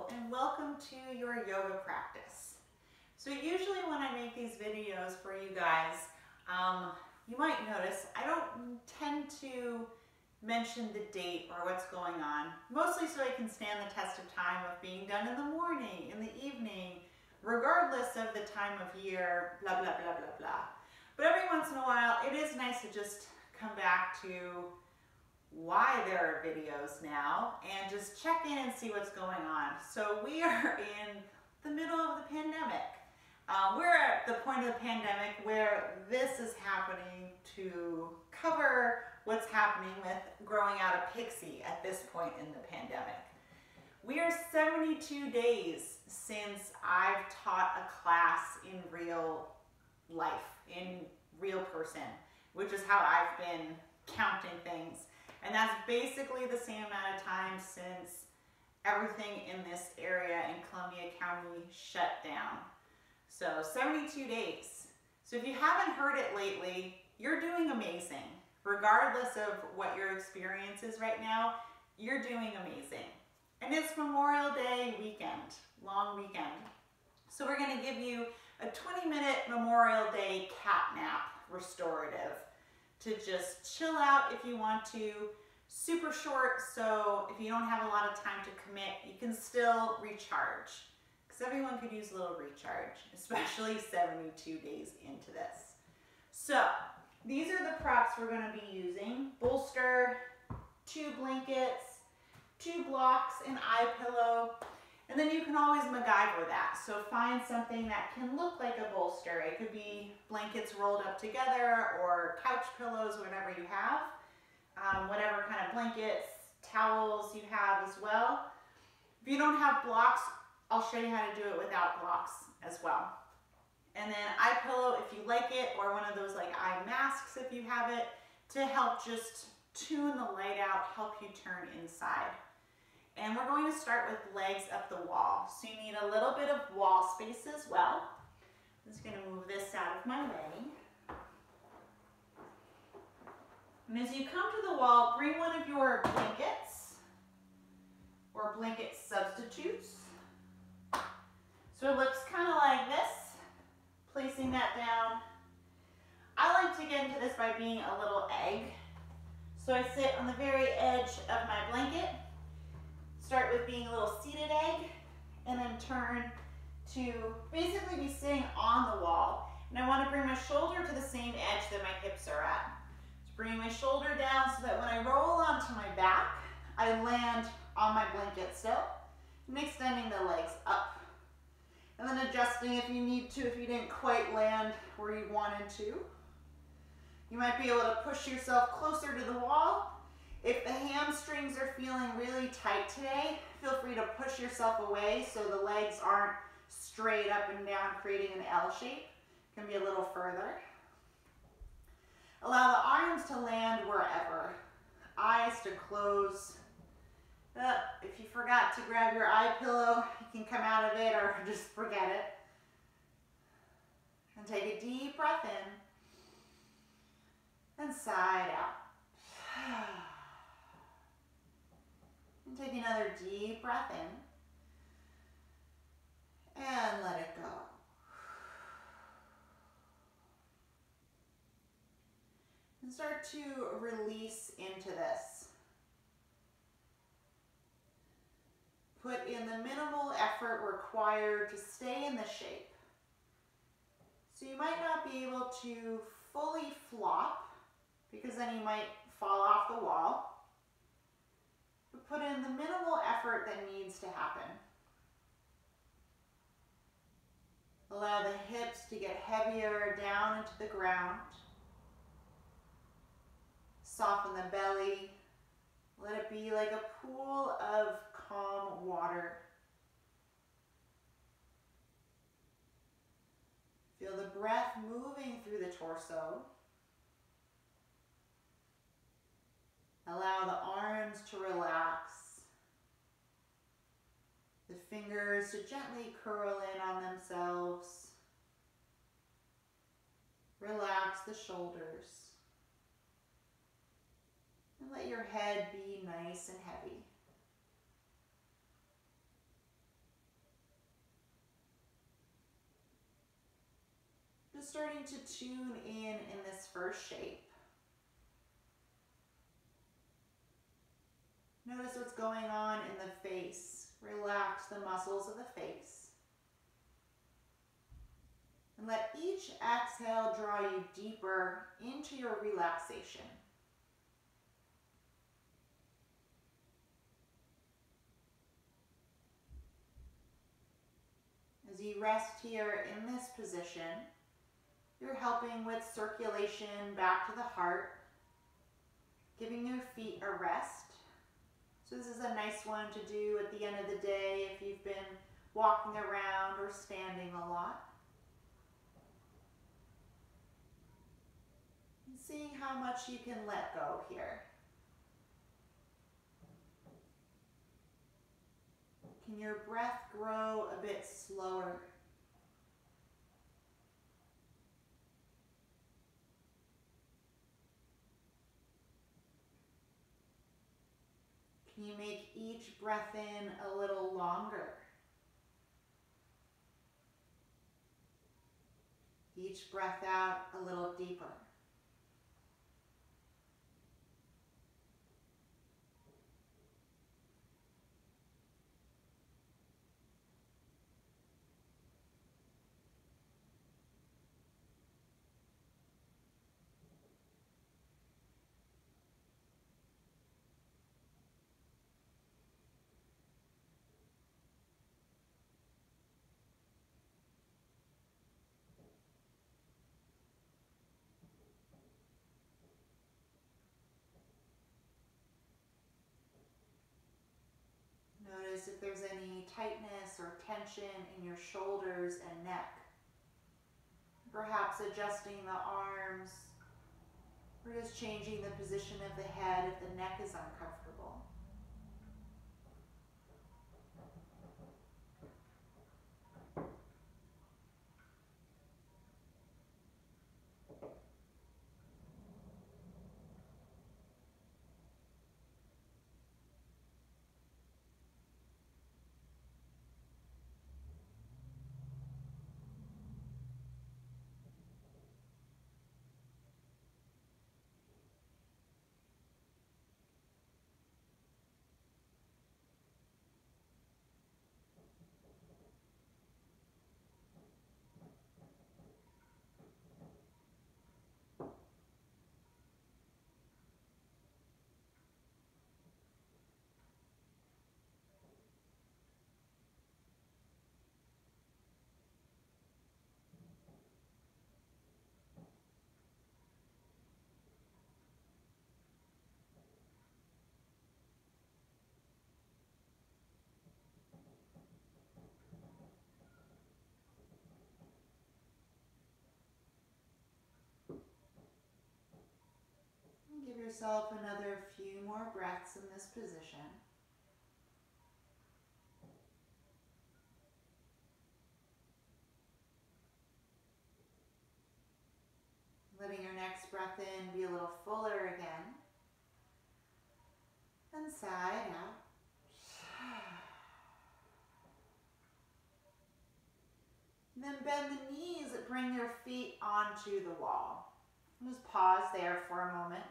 and welcome to your yoga practice. So usually when I make these videos for you guys, you might notice I don't tend to mention the date or what's going on, mostly so I can stand the test of time of being done in the morning, in the evening, regardless of the time of year, blah, blah, blah, blah, blah. But every once in a while, it is nice to just come back to why there are videos now and just check in and see what's going on. So we are in the middle of the pandemic. We're at the point of the pandemic where this is happening to cover what's happening with growing out a pixie at this point in the pandemic. We are 72 days since I've taught a class in real life, in real person, which is how I've been counting things. And that's basically the same amount of time since everything in this area in Columbia County shut down. So 72 days. So if you haven't heard it lately, you're doing amazing. Regardless of what your experience is right now, you're doing amazing. And it's Memorial Day weekend, long weekend. So we're going to give you a 20-minute Memorial Day cat nap restorative to just chill out if you want to. Super short, so if you don't have a lot of time to commit, you can still recharge. Because everyone could use a little recharge, especially 72 days into this. So these are the props we're going to be using. Bolster, 2 blankets, 2 blocks, an eye pillow, and then you can always MacGyver that. So find something that can look like a bolster. It could be blankets rolled up together or couch pillows, whatever you have. Whatever kind of blankets, towels you have as well. If you don't have blocks, I'll show you how to do it without blocks as well. And then eye pillow if you like it, or one of those like eye masks if you have it, to help just tune the light out, help you turn inside. And we're going to start with legs up the wall. So you need a little bit of wall space as well. I'm just going to move this out of my way. And as you come to the wall, bring one of your blankets or blanket substitutes. So it looks kind of like this. Placing that down. I like to get into this by being a little egg. So I sit on the very edge of my blanket. Start with being a little seated egg, and then turn to basically be sitting on the wall. And I want to bring my shoulder to the same edge that my hips are at. So bringing my shoulder down so that when I roll onto my back, I land on my blanket still, and extending the legs up. And then adjusting if you need to, if you didn't quite land where you wanted to. You might be able to push yourself closer to the wall. If the hamstrings are feeling really tight today, feel free to push yourself away so the legs aren't straight up and down, creating an L shape. It can be a little further. Allow the arms to land wherever. Eyes to close. If you forgot to grab your eye pillow, you can come out of it or just forget it. And take a deep breath in and sigh out. And take another deep breath in and let it go. And start to release into this. Put in the minimal effort required to stay in the shape. So you might not be able to fully flop, because then you might fall off the wall. But put in the minimal effort that needs to happen. Allow the hips to get heavier down into the ground. Soften the belly. Let it be like a pool of calm water. Feel the breath moving through the torso. Allow the arms to relax. The fingers to gently curl in on themselves. Relax the shoulders. And let your head be nice and heavy. Just starting to tune in this first shape. Notice what's going on in the face. Relax the muscles of the face. And let each exhale draw you deeper into your relaxation. As you rest here in this position, you're helping with circulation back to the heart, giving your feet a rest. So this is a nice one to do at the end of the day if you've been walking around or standing a lot. And seeing how much you can let go here. Can your breath grow a bit slower? Can you make each breath in a little longer? Each breath out a little deeper. Notice if there's any tightness or tension in your shoulders and neck. Perhaps adjusting the arms, or just changing the position of the head if the neck is uncomfortable. Give yourself another few more breaths in this position. Letting your next breath in be a little fuller again. And sigh out. And then bend the knees, bring your feet onto the wall. Just pause there for a moment.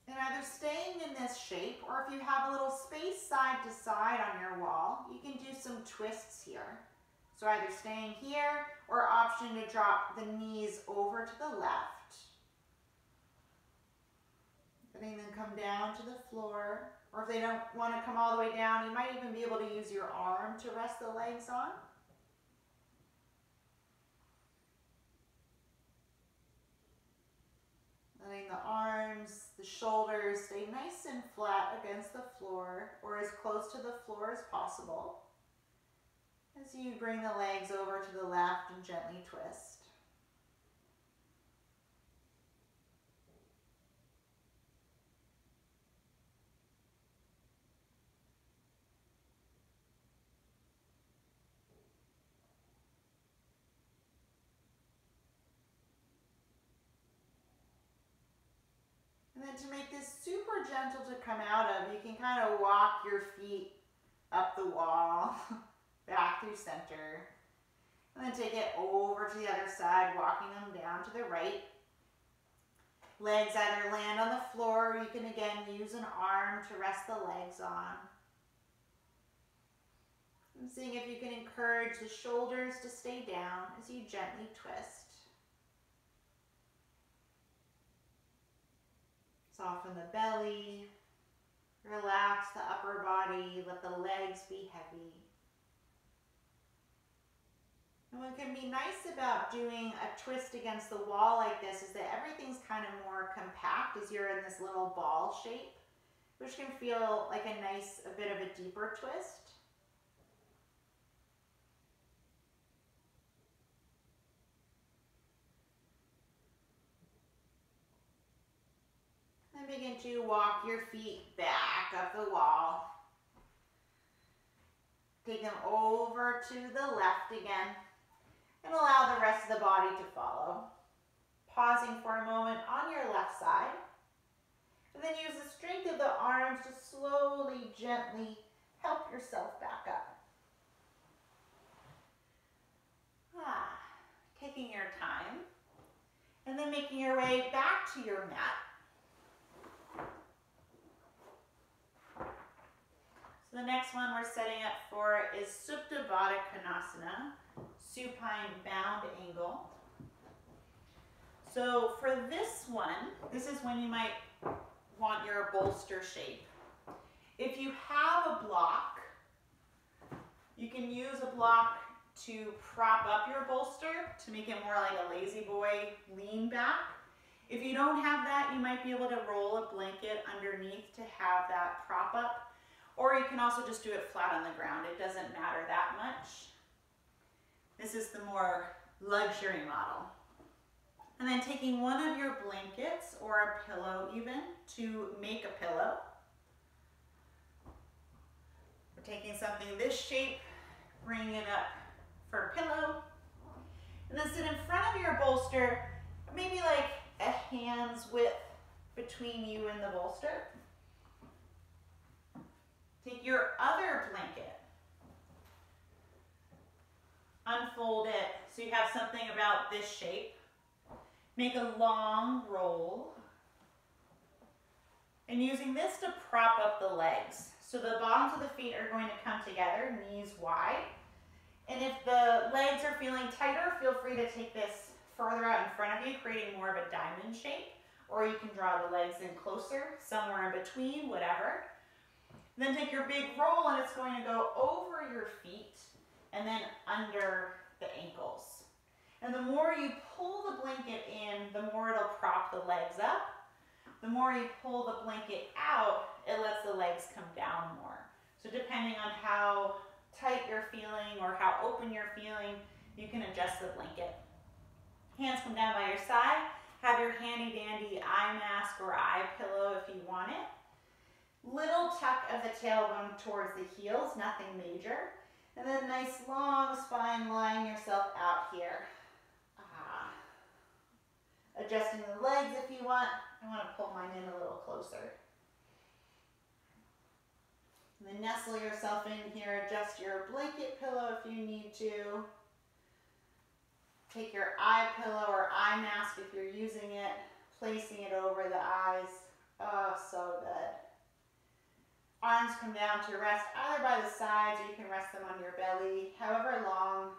And either staying in this shape, or if you have a little space side to side on your wall, you can do some twists here. So either staying here, or option to drop the knees over to the left. Letting them come down to the floor. Or if they don't want to come all the way down, you might even be able to use your arm to rest the legs on. Letting the arms, the shoulders stay nice and flat against the floor, or as close to the floor as possible. As you bring the legs over to the left and gently twist. And then to make this super gentle to come out of, you can kind of walk your feet up the wall. back through center. And then take it over to the other side, walking them down to the right. Legs either land on the floor, or you can again use an arm to rest the legs on. And seeing if you can encourage the shoulders to stay down as you gently twist. Soften the belly, relax the upper body, let the legs be heavy. And what can be nice about doing a twist against the wall like this is that everything's kind of more compact as you're in this little ball shape, which can feel like a bit of a deeper twist. And begin to walk your feet back up the wall. Take them over to the left again and allow the rest of the body to follow. Pausing for a moment on your left side. And then use the strength of the arms to slowly, gently help yourself back up. Taking your time. And then making your way back to your mat. So the next one we're setting up for is Supta Baddha Konasana, supine bound angle. So for this one, this is when you might want your bolster shape. If you have a block, you can use a block to prop up your bolster to make it more like a lazy boy lean back. If you don't have that, you might be able to roll a blanket underneath to have that prop up. Or you can also just do it flat on the ground. It doesn't matter that much. This is the more luxury model. And then taking one of your blankets or a pillow even to make a pillow. We're taking something this shape, bringing it up for a pillow. And then sit in front of your bolster, maybe like a hand's width between you and the bolster. Take your other blanket, unfold it so you have something about this shape. Make a long roll. And using this to prop up the legs. So the bottoms of the feet are going to come together, knees wide. And if the legs are feeling tighter, feel free to take this further out in front of you, creating more of a diamond shape. Or you can draw the legs in closer, somewhere in between, whatever. Then take your big roll and it's going to go over your feet and then under the ankles. And the more you pull the blanket in, the more it'll prop the legs up. The more you pull the blanket out, it lets the legs come down more. So depending on how tight you're feeling or how open you're feeling, you can adjust the blanket. Hands come down by your side. Have your handy dandy eye mask or eye pillow if you want it. Little tuck of the tailbone towards the heels, nothing major. And then nice long spine, lying yourself out here. Adjusting the legs if you want. I want to pull mine in a little closer. And then nestle yourself in here. Adjust your blanket pillow if you need to. Take your eye pillow or eye mask if you're using it, placing it over the eyes. Oh, so good. Arms come down to rest either by the sides or you can rest them on your belly, however long.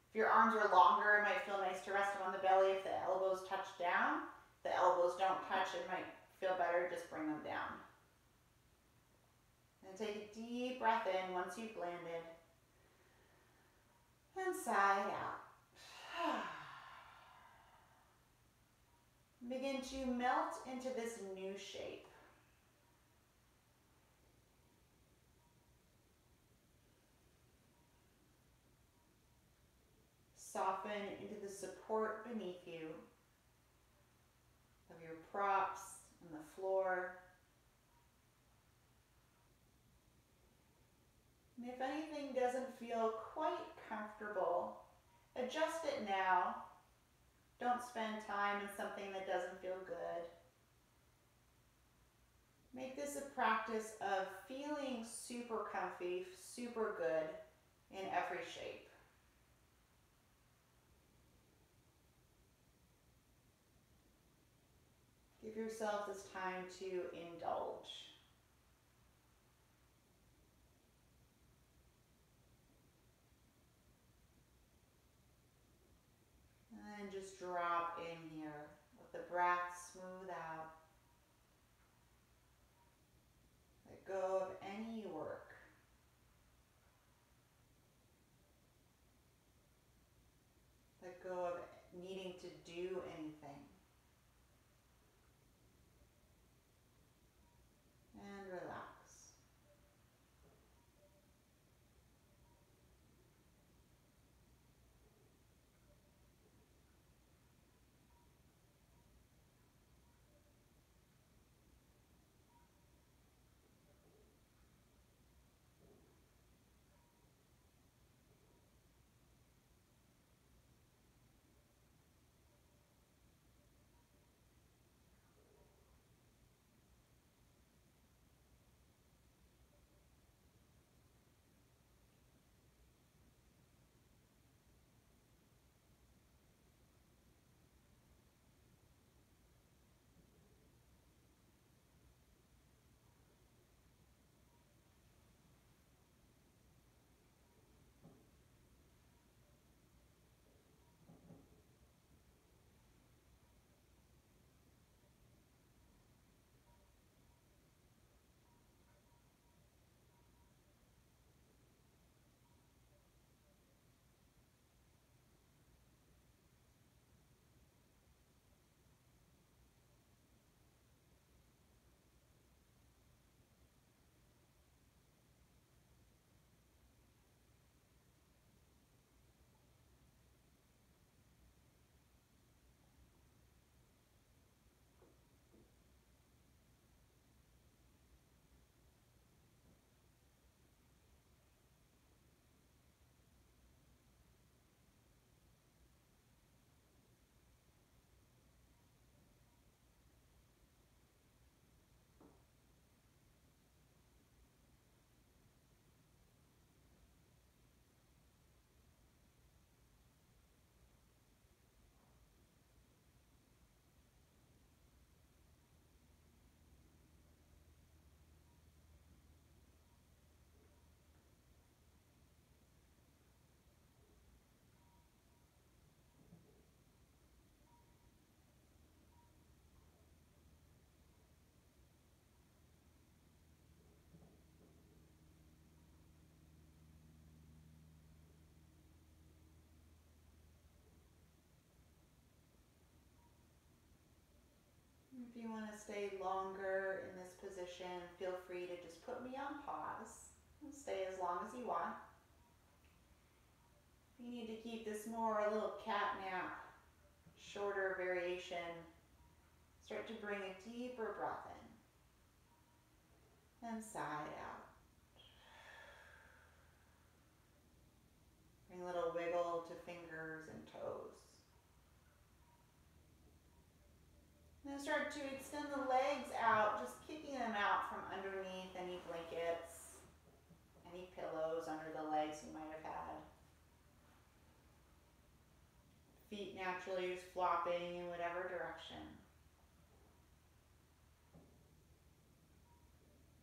If your arms are longer, it might feel nice to rest them on the belly if the elbows touch down. If the elbows don't touch, it might feel better to just bring them down. And take a deep breath in once you've landed. And sigh out. Begin to melt into this new shape. Soften into the support beneath you of your props and the floor. And if anything doesn't feel quite comfortable, adjust it now. Don't spend time in something that doesn't feel good. Make this a practice of feeling super comfy, super good, in every shape. Give yourself this time to indulge. And just drop in here. Let the breath smooth out. Let go of any work. Let go of needing to do anything. And relax. If you want to stay longer in this position, feel free to just put me on pause and stay as long as you want. If you need to keep this more a little cat nap, shorter variation, start to bring a deeper breath in and sigh out. Bring a little wiggle to fingers and toes. And then start to extend the legs out, just kicking them out from underneath any blankets, any pillows under the legs you might have had. Feet naturally just flopping in whatever direction.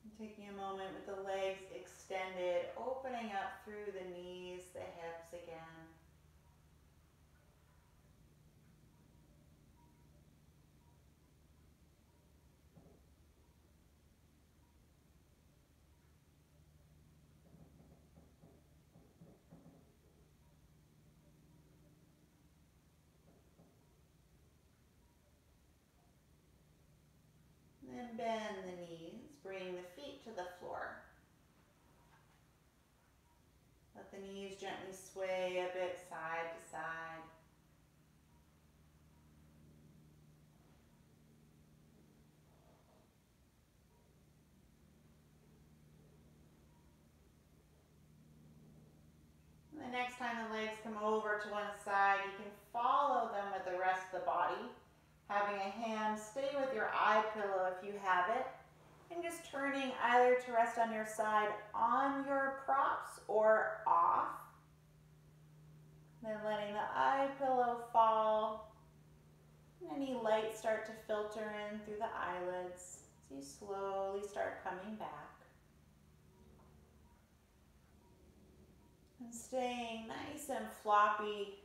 And taking a moment with the legs extended, opening up through the knees, the hips again. And bend the knees, bring the feet to the floor. Let the knees gently sway a bit side to side. And the next time the legs come over to one side, you can follow them with the rest of the body. Having a hand stay with your eye pillow if you have it. And just turning either to rest on your side on your props or off. Then letting the eye pillow fall. Any light start to filter in through the eyelids as you slowly start coming back. And staying nice and floppy,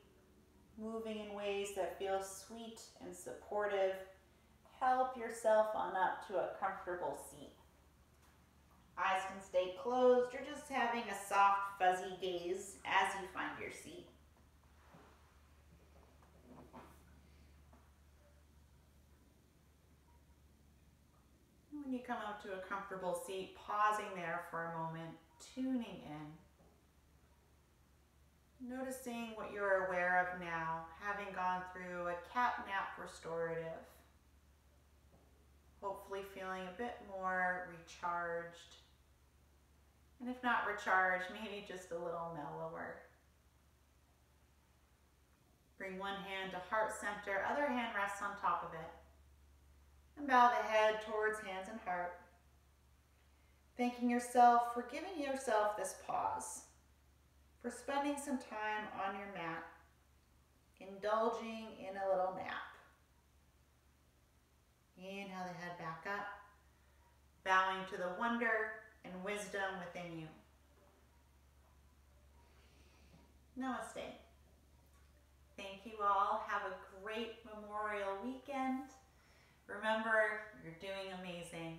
moving in ways that feel sweet and supportive. Help yourself on up to a comfortable seat. Eyes can stay closed. You're just having a soft, fuzzy gaze as you find your seat. When you come up to a comfortable seat, pausing there for a moment, tuning in. Noticing what you're aware of now, having gone through a cat nap restorative. Hopefully feeling a bit more recharged. And if not recharged, maybe just a little mellower. Bring one hand to heart center, other hand rests on top of it. And bow the head towards hands and heart. Thanking yourself for giving yourself this pause. For spending some time on your mat, indulging in a little nap. Inhale the head back up, bowing to the wonder and wisdom within you. Namaste. Thank you all. Have a great Memorial weekend. Remember, you're doing amazing.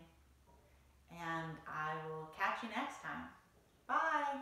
And I will catch you next time. Bye.